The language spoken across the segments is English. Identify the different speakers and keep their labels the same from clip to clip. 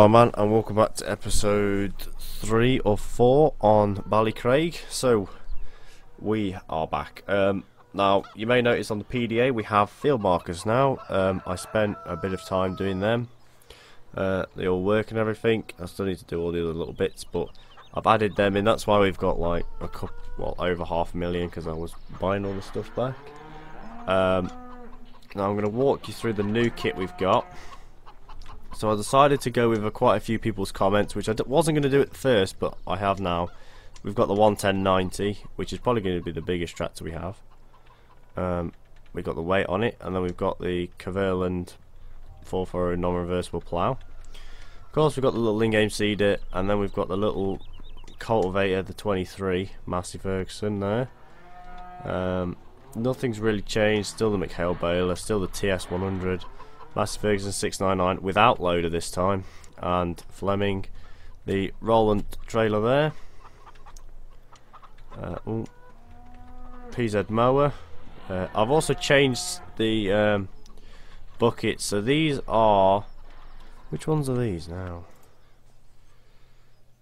Speaker 1: Hello man, and welcome back to episode 3 of 4 on Ballincraig. So we are back. Now you may notice on the PDA we have field markers now. I spent a bit of time doing them. They all work and everything. I still need to do all the other little bits, but I've added them in. That's why we've got like a couple, well, over 500,000, because I was buying all the stuff back. Now I'm going to walk you through the new kit we've got. So I decided to go with quite a few people's comments, which I wasn't going to do at first, but I have now. We've got the 11090, which is probably going to be the biggest tractor we have. We've got the weight on it, and then we've got the Cumberland 440 non-reversible plough. Of course, we've got the little in-game seeder, and then we've got the little cultivator, the 23 Massey Ferguson there. Nothing's really changed. Still the McHale baler, still the TS100. Massey Ferguson 699 without loader this time, and Fleming, the Roland trailer there. PZ mower. I've also changed the buckets. So these are, which ones are these now?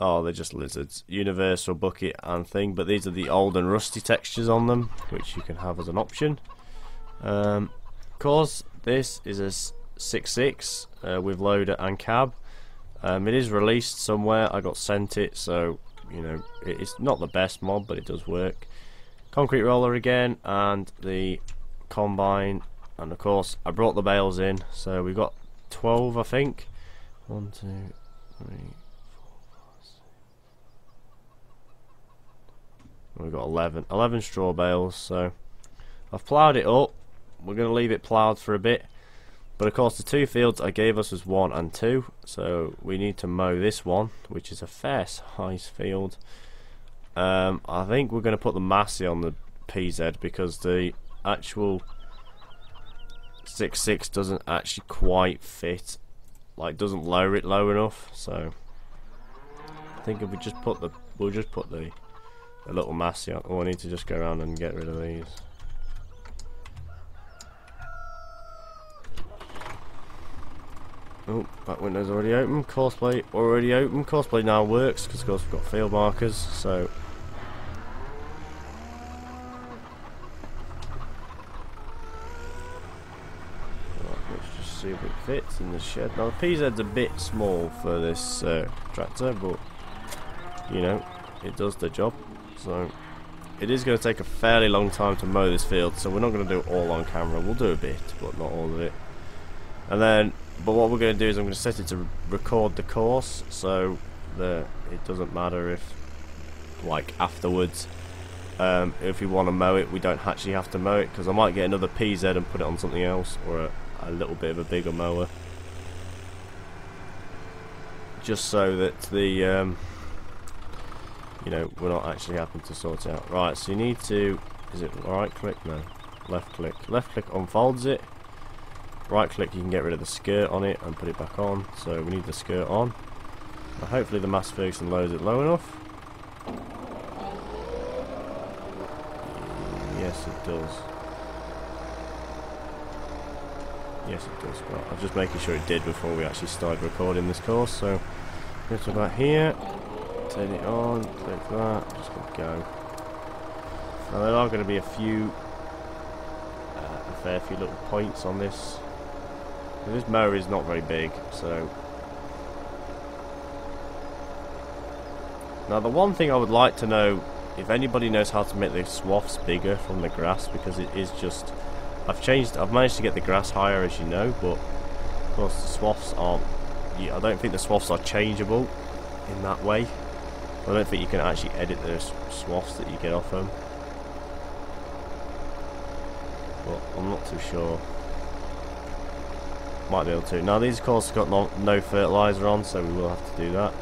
Speaker 1: Oh, they're just lizards. Universal bucket and thing, but these are the old and rusty textures on them, which you can have as an option. Of course, this is a 6.6 with loader and cab. It is released somewhere. I got sent it, so you know it's not the best mod, but it does work. Concrete roller again, and the combine, and of course I brought the bales in. So we've got 12, I think. 1, 2, 3, 4, 5, 6. We've got 11 straw bales. So I've ploughed it up. We're going to leave it ploughed for a bit. But of course the two fields I gave us was 1 and 2, so we need to mow this one, which is a fair size field. I think we're going to put the Massey on the PZ, because the actual 6.6 doesn't actually quite fit, like doesn't lower it low enough. So I think if we just put the, we'll just put the little Massey on. Oh, I need to just go around and get rid of these. Oh, that window's already open. Courseplay already open. Courseplay now works because of course we've got field markers. So right, let's just see if it fits in the shed. Now the PZ's a bit small for this tractor, but you know it does the job. So it is going to take a fairly long time to mow this field. So we're not going to do it all on camera. We'll do a bit, but not all of it. And then. But what we're going to do is I'm going to set it to record the course, so that it doesn't matter if, like afterwards, if we want to mow it, we don't actually have to mow it, because I might get another PZ and put it on something else, or a little bit of a bigger mower, just so that the, you know, we're not actually having to sort it out. Right, so you need to, is it right click? No, left click unfolds it. Right click, you can get rid of the skirt on it and put it back on. So we need the skirt on. Now hopefully the Massey Ferguson loads it low enough. Yes it does. Yes it does. Right, I'm just making sure it did before we actually started recording this course. So go to about here, turn it on, click that, just gonna go. Now there are going to be a fair few little points on this. This mower is not very big, so now the one thing I would like to know, if anybody knows how to make the swaths bigger from the grass, because it is just, I've managed to get the grass higher, as you know, but of course the swaths aren't, I don't think the swaths are changeable in that way. I don't think you can actually edit the swaths that you get off them, but I'm not too sure. Might be able to. Now these of course have got no fertiliser on, so we will have to do that.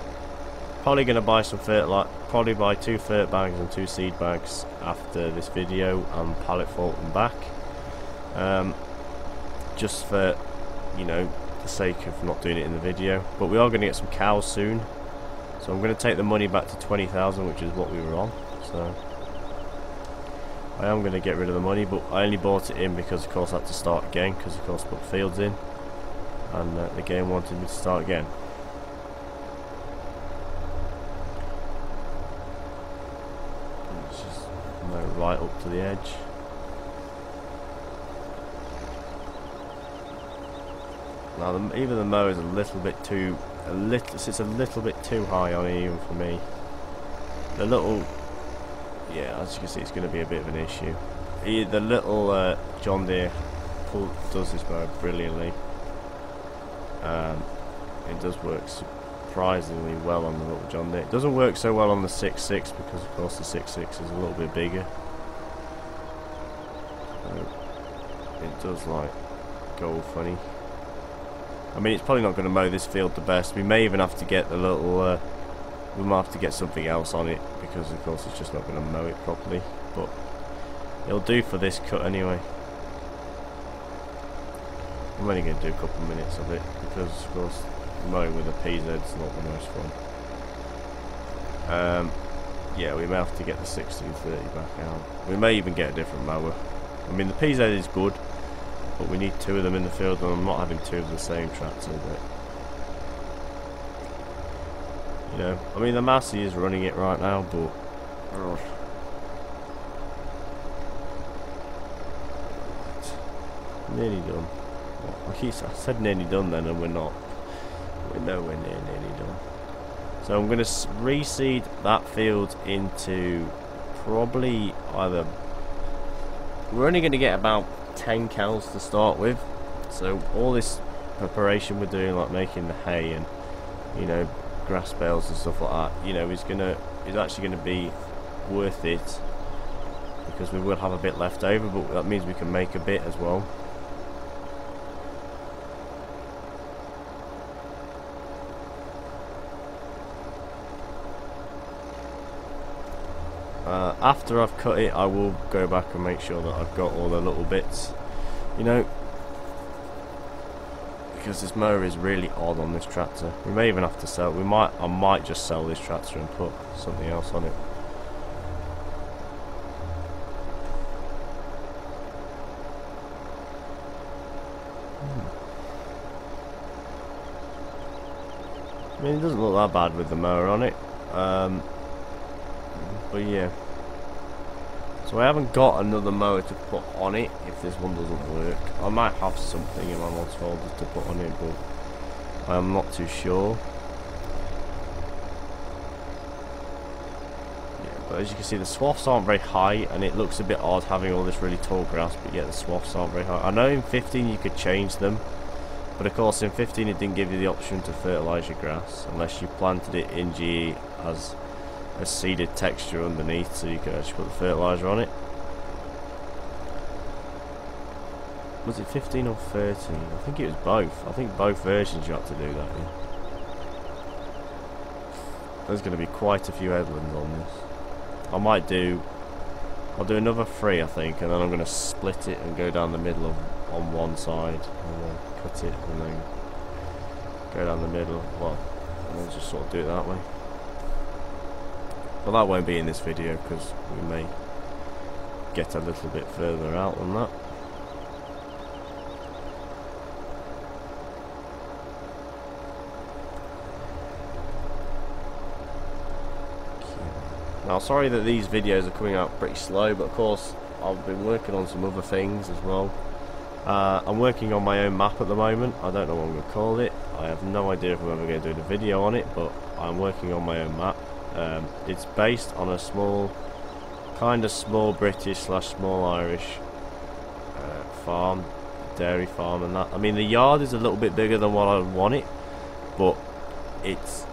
Speaker 1: Probably going to buy some fertiliser, probably buy 2 fert bags and 2 seed bags after this video and pallet fault and back. Just for, you know, the sake of not doing it in the video. But we are going to get some cows soon, so I'm going to take the money back to 20,000, which is what we were on. So I am going to get rid of the money, but I only bought it in because of course I had to start again, because of course I put fields in. And the game wanted me to start again. Let's just mow right up to the edge. Now even the mow is a little bit too, it's a little bit too high on it even for me. The little, yeah, as you can see, it's going to be a bit of an issue. The little John Deere does this mow brilliantly. It does work surprisingly well on the little John Deere. It doesn't work so well on the 6.6 because of course the 6.6 is a little bit bigger. It does like go funny. I mean, it's probably not going to mow this field the best. We may even have to get the little, we might have to get something else on it because of course it's just not going to mow it properly. But it'll do for this cut anyway. I'm only going to do a couple of minutes of it because of course mowing with a PZ is not the most fun. Yeah, we may have to get the 1630 back out. We may even get a different mower. I mean, the PZ is good, but we need two of them in the field, and I'm not having two of the same tractor. But you know, I mean, the Massey is running it right now, but nearly done. I said nearly done then, and we're not. We're nowhere near nearly done. So I'm going to reseed that field into probably either. We're only going to get about 10 cows to start with. So all this preparation we're doing, like making the hay and, you know, grass bales and stuff like that, you know, is actually going to be worth it because we will have a bit left over, but that means we can make a bit as well. After I've cut it, I will go back and make sure that I've got all the little bits, you know, because this mower is really odd on this tractor. We may even have to sell. I might just sell this tractor and put something else on it. I mean, it doesn't look that bad with the mower on it. But yeah. So I haven't got another mower to put on it if this one doesn't work. I might have something in my mods folder to put on it, but I'm not too sure. Yeah, but as you can see, the swaths aren't very high, and it looks a bit odd having all this really tall grass, but yeah, the swaths aren't very high. I know in 15 you could change them, but of course in 15 it didn't give you the option to fertilise your grass unless you planted it in GE as a seeded texture underneath, so you could actually put the fertiliser on it. Was it 15 or 13? I think it was both. I think both versions you had to do that in. There's going to be quite a few headlands on this. I'll do another 3, I think, and then I'm going to split it and go down the middle on one side, and then cut it, and then go down the middle. Well, and then just sort of do it that way. But that won't be in this video because we may get a little bit further out than that. Now, sorry that these videos are coming out pretty slow, but of course I've been working on some other things as well. I'm working on my own map at the moment. I don't know what I'm going to call it. I have no idea if I'm ever going to do a video on it, but I'm working on my own map. It's based on a kind of small British / small Irish farm, dairy farm and that. I mean, the yard is a little bit bigger than what I want it, but it's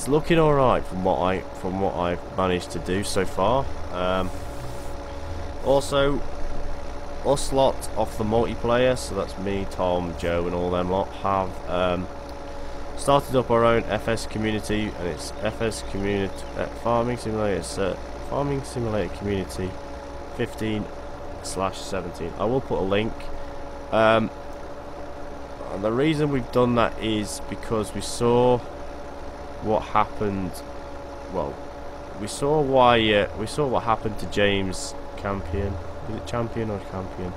Speaker 1: looking alright from what I've managed to do so far. Also, us lot off the multiplayer, so that's me, Tom, Joe and all them lot, have started up our own FS community, and it's FS community Farming Simulator. It's Farming Simulator Community 15/17. I will put a link. And the reason we've done that is because we saw what happened. Well, we saw what happened to James Campion. Is it Champion or Campion?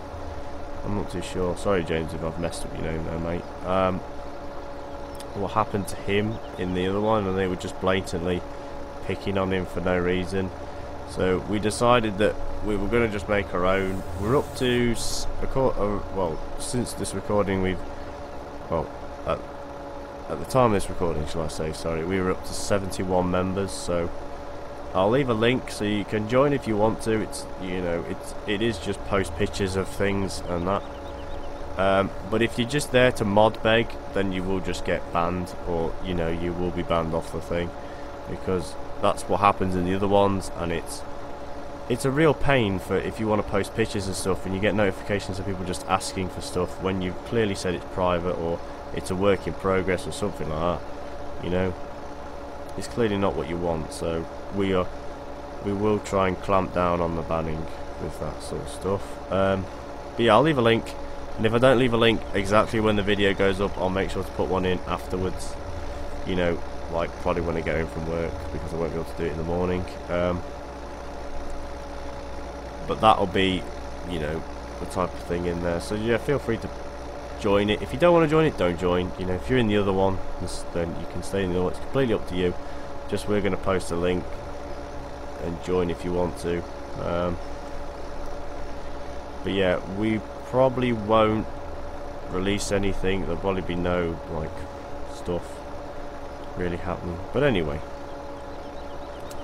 Speaker 1: I'm not too sure. Sorry, James, if I've messed up your name there, mate. What happened to him in the other one, and they were just blatantly picking on him for no reason. So we decided that we were going to just make our own. We're up to well, since this recording at the time of this recording, shall I say, sorry, we were up to 71 members. So I'll leave a link so you can join if you want to. It's, you know, it is just post pictures of things and that. But if you're just there to mod beg, then you will just get banned, or you know, you will be banned off the thing, because that's what happens in the other ones, and it's a real pain for if you want to post pictures and stuff and you get notifications of people just asking for stuff when you've clearly said it's private or it's a work in progress or something like that. You know, it's clearly not what you want. So we will try and clamp down on the banning with that sort of stuff. But yeah, I'll leave a link, and if I don't leave a link exactly when the video goes up, I'll make sure to put one in afterwards, you know, like probably when I get home from work, because I won't be able to do it in the morning. But that'll be, you know, the type of thing in there. So yeah, feel free to join it. If you don't want to join it, don't join. You know, if you're in the other one, then you can stay in the other one. It's completely up to you. Just we're going to post a link and join if you want to. But yeah, we probably won't release anything. There'll probably be no like stuff really happening. But anyway,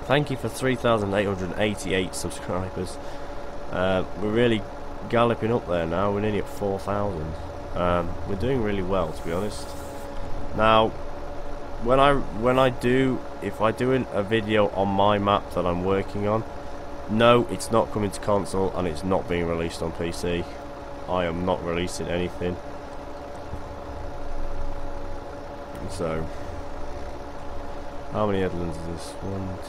Speaker 1: thank you for 3,888 subscribers. We're really galloping up there now. We're nearly at 4,000. We're doing really well, to be honest. Now, if I do a video on my map that I'm working on, no, it's not coming to console and it's not being released on PC. I am not releasing anything. So, how many headlands is this? 1, 2,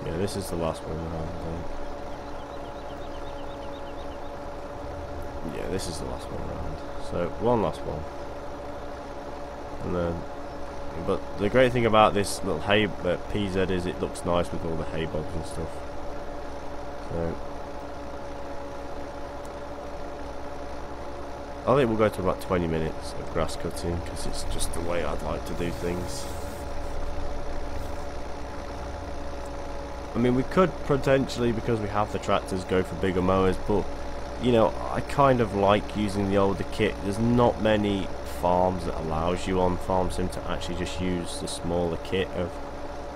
Speaker 1: 3. Yeah, this is the last one around, I think. Yeah, this is the last one around. So, one last one. And then, but the great thing about this little hay PZ is it looks nice with all the hay bobs and stuff. So, I think we'll go to about 20 minutes of grass cutting, because it's just the way I'd like to do things. I mean, we could potentially, because we have the tractors, go for bigger mowers, but you know, I kind of like using the older kit. There's not many farms that allows you on Farm Sim to actually just use the smaller kit of,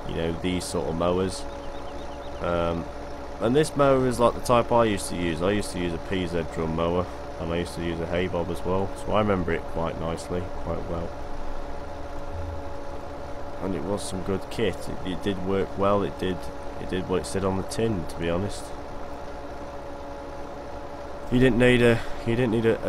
Speaker 1: you know, these sort of mowers. And this mower is like the type I used to use. I used to use a PZ drum mower, and I used to use a hay bob as well, so I remember it quite nicely, quite well. And it was some good kit. It did work well. It did what it said on the tin, to be honest. You didn't need a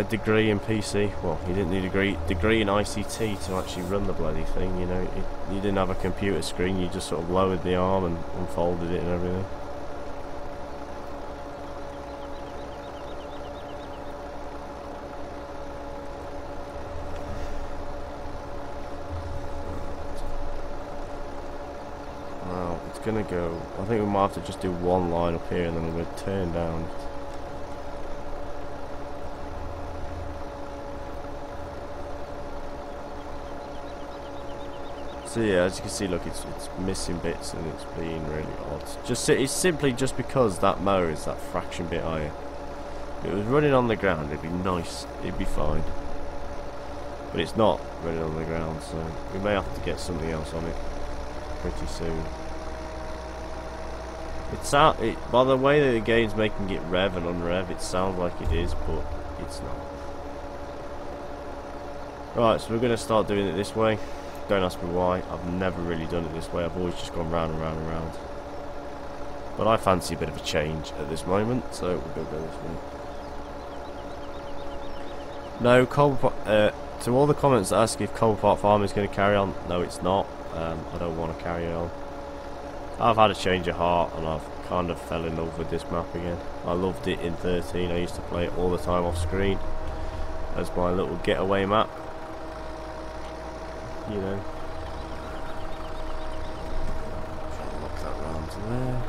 Speaker 1: degree in PC. Well, you didn't need a degree in ICT to actually run the bloody thing. You know, you didn't have a computer screen. You just sort of lowered the arm and unfolded it and everything. Now it's gonna go. I think we might have to just do one line up here, and then we're gonna turn down. So yeah, as you can see, look, it's missing bits and it's being really odd. It's simply just because that mower is that fraction bit higher. If it was running on the ground, it'd be nice, it'd be fine. But it's not running on the ground, so we may have to get something else on it pretty soon. By the way that the game's making it rev and unrev, it sounds like it is, but it's not. Right, so we're going to start doing it this way. Don't ask me why. I've never really done it this way. I've always just gone round and round and round. But I fancy a bit of a change at this moment, so we'll go this way. No, to all the comments that ask if Coal Park Farm is going to carry on, no, it's not. I don't want to carry on. I've had a change of heart, and I've kind of fell in love with this map again. I loved it in 13. I used to play it all the time off screen as my little getaway map. You know, try to lock that round to there.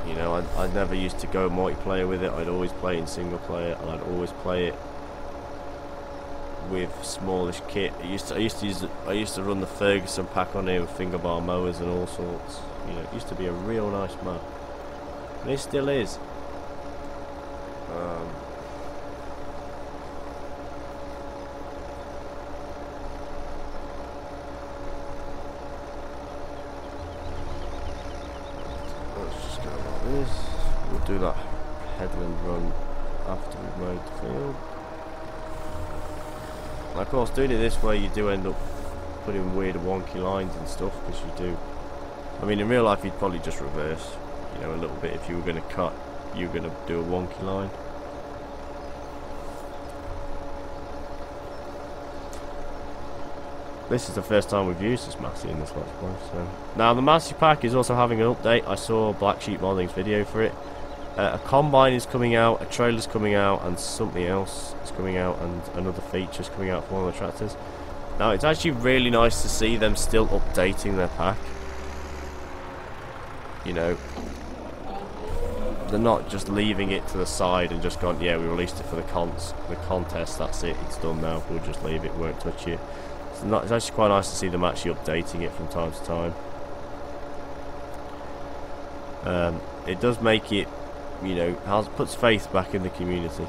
Speaker 1: You know, I never used to go multiplayer with it. I'd always play in single player, and I'd always play it with smallish kit. I used to run the Ferguson pack on here with fingerbar mowers and all sorts. You know, it used to be a real nice map, and it still is. Let's just go like this. We'll do that headland run after we've mowed the field. And of course, doing it this way, you do end up putting weird wonky lines and stuff, because you do. I mean, in real life, you'd probably just reverse, you know, a little bit. If you were going to cut, you were going to do a wonky line. This is the first time we've used this Massey in this Let's Play. So now the Massey pack is also having an update. I saw Black Sheep Modding's video for it. A combine is coming out, a trailer's coming out, and something else is coming out, and another feature's coming out for one of the tractors. Now, it's actually really nice to see them still updating their pack. You know, they're not just leaving it to the side and just gone, yeah, we released it for the contest, that's it, it's done now, we'll just leave it, won't touch it. It's actually quite nice to see them actually updating it from time to time. It does make it, you know, puts faith back in the community.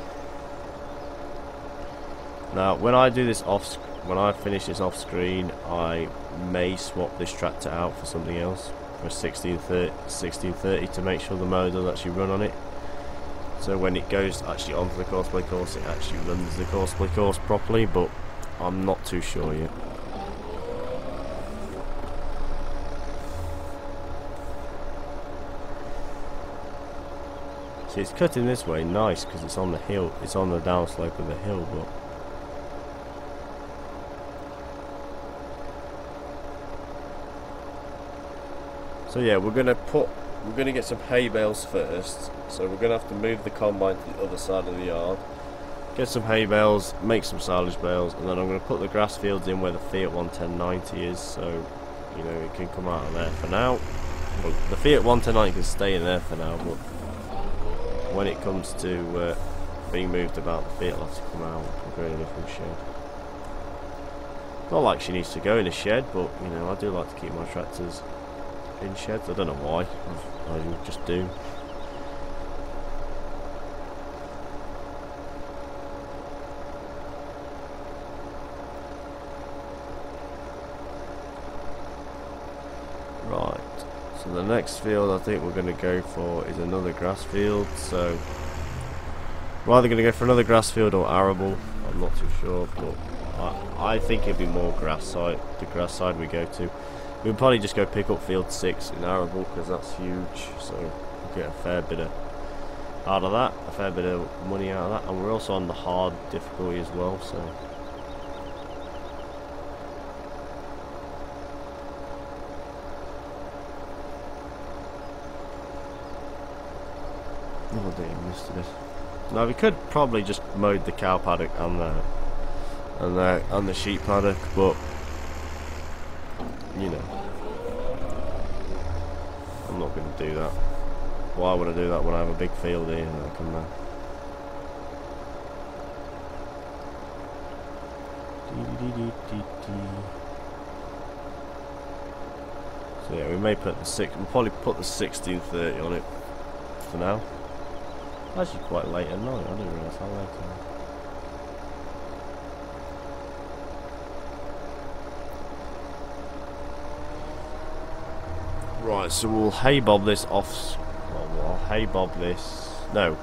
Speaker 1: Now, when I do this when I finish this off screen, I may swap this tractor out for something else, for a 1630, to make sure the mower does actually run on it. So when it goes actually onto the courseplay course, it actually runs the courseplay course properly, but I'm not too sure yet. See, it's cutting this way nice because it's on the hill, it's on the downslope of the hill, but so yeah, we're gonna get some hay bales first. So we're gonna have to move the combine to the other side of the yard, get some hay bales, make some silage bales, and then I'm gonna put the grass fields in where the Fiat 11090 is, so you know it can come out of there for now. Well, the Fiat 11090 can stay in there for now, but when it comes to being moved about, the Fiat will have to come out and go in a different shed. Not like she needs to go in a shed, but you know, I do like to keep my tractors in sheds. I don't know why, I just do. Right, so the next field I think we're going to go for is another grass field, so we're either going to go for another grass field or arable, I'm not too sure, but I think it'd be more grass side, the grass side we go to. We'll probably just go pick up field 6 in arable because that's huge, so we'll get a fair bit out of that, a fair bit of money out of that, and we're also on the hard difficulty as well, so oh dear, I missed it. Now we could probably just mow the cow paddock and the sheep paddock, but you know, I'm not going to do that. Why would I do that when I have a big field here and I can so yeah, we may put we'll probably put the 1630 on it for now. Actually quite late at night, I didn't realise how late it was. Right, so we'll hay bob this off. Well, I'll hay bob this. No,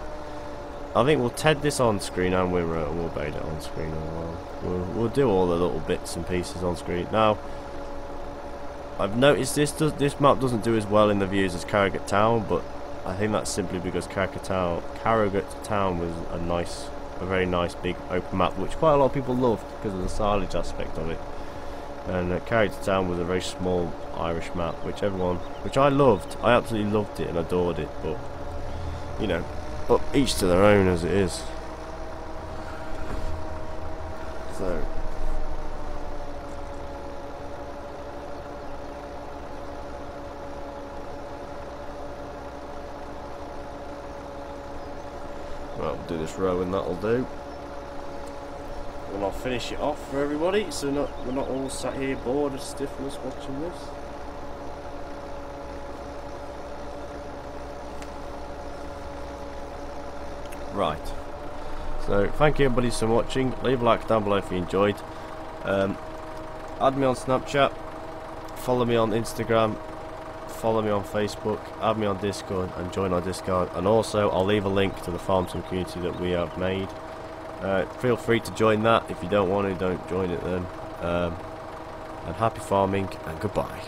Speaker 1: I think we'll TED this on screen and we'll bait it on screen as well. We'll do all the little bits and pieces on screen. Now, I've noticed this map doesn't do as well in the views as Carrigot Town, but I think that's simply because Carrigot Town was a very nice big open map, which quite a lot of people loved because of the silage aspect of it. And Carrigot Town was a very small Irish map, which I loved. I absolutely loved it and adored it, but you know, but each to their own as it is. So well, we'll do this row and that'll do. well, I'll finish it off for everybody, so we're not all sat here bored of stiffness watching this. Right. So thank you everybody for watching. Leave a like down below if you enjoyed. Add me on Snapchat. Follow me on Instagram. Follow me on Facebook. Add me on Discord and join our Discord. And also I'll leave a link to the farm sim community that we have made. Feel free to join that. If you don't want to, don't join it then. And happy farming and goodbye.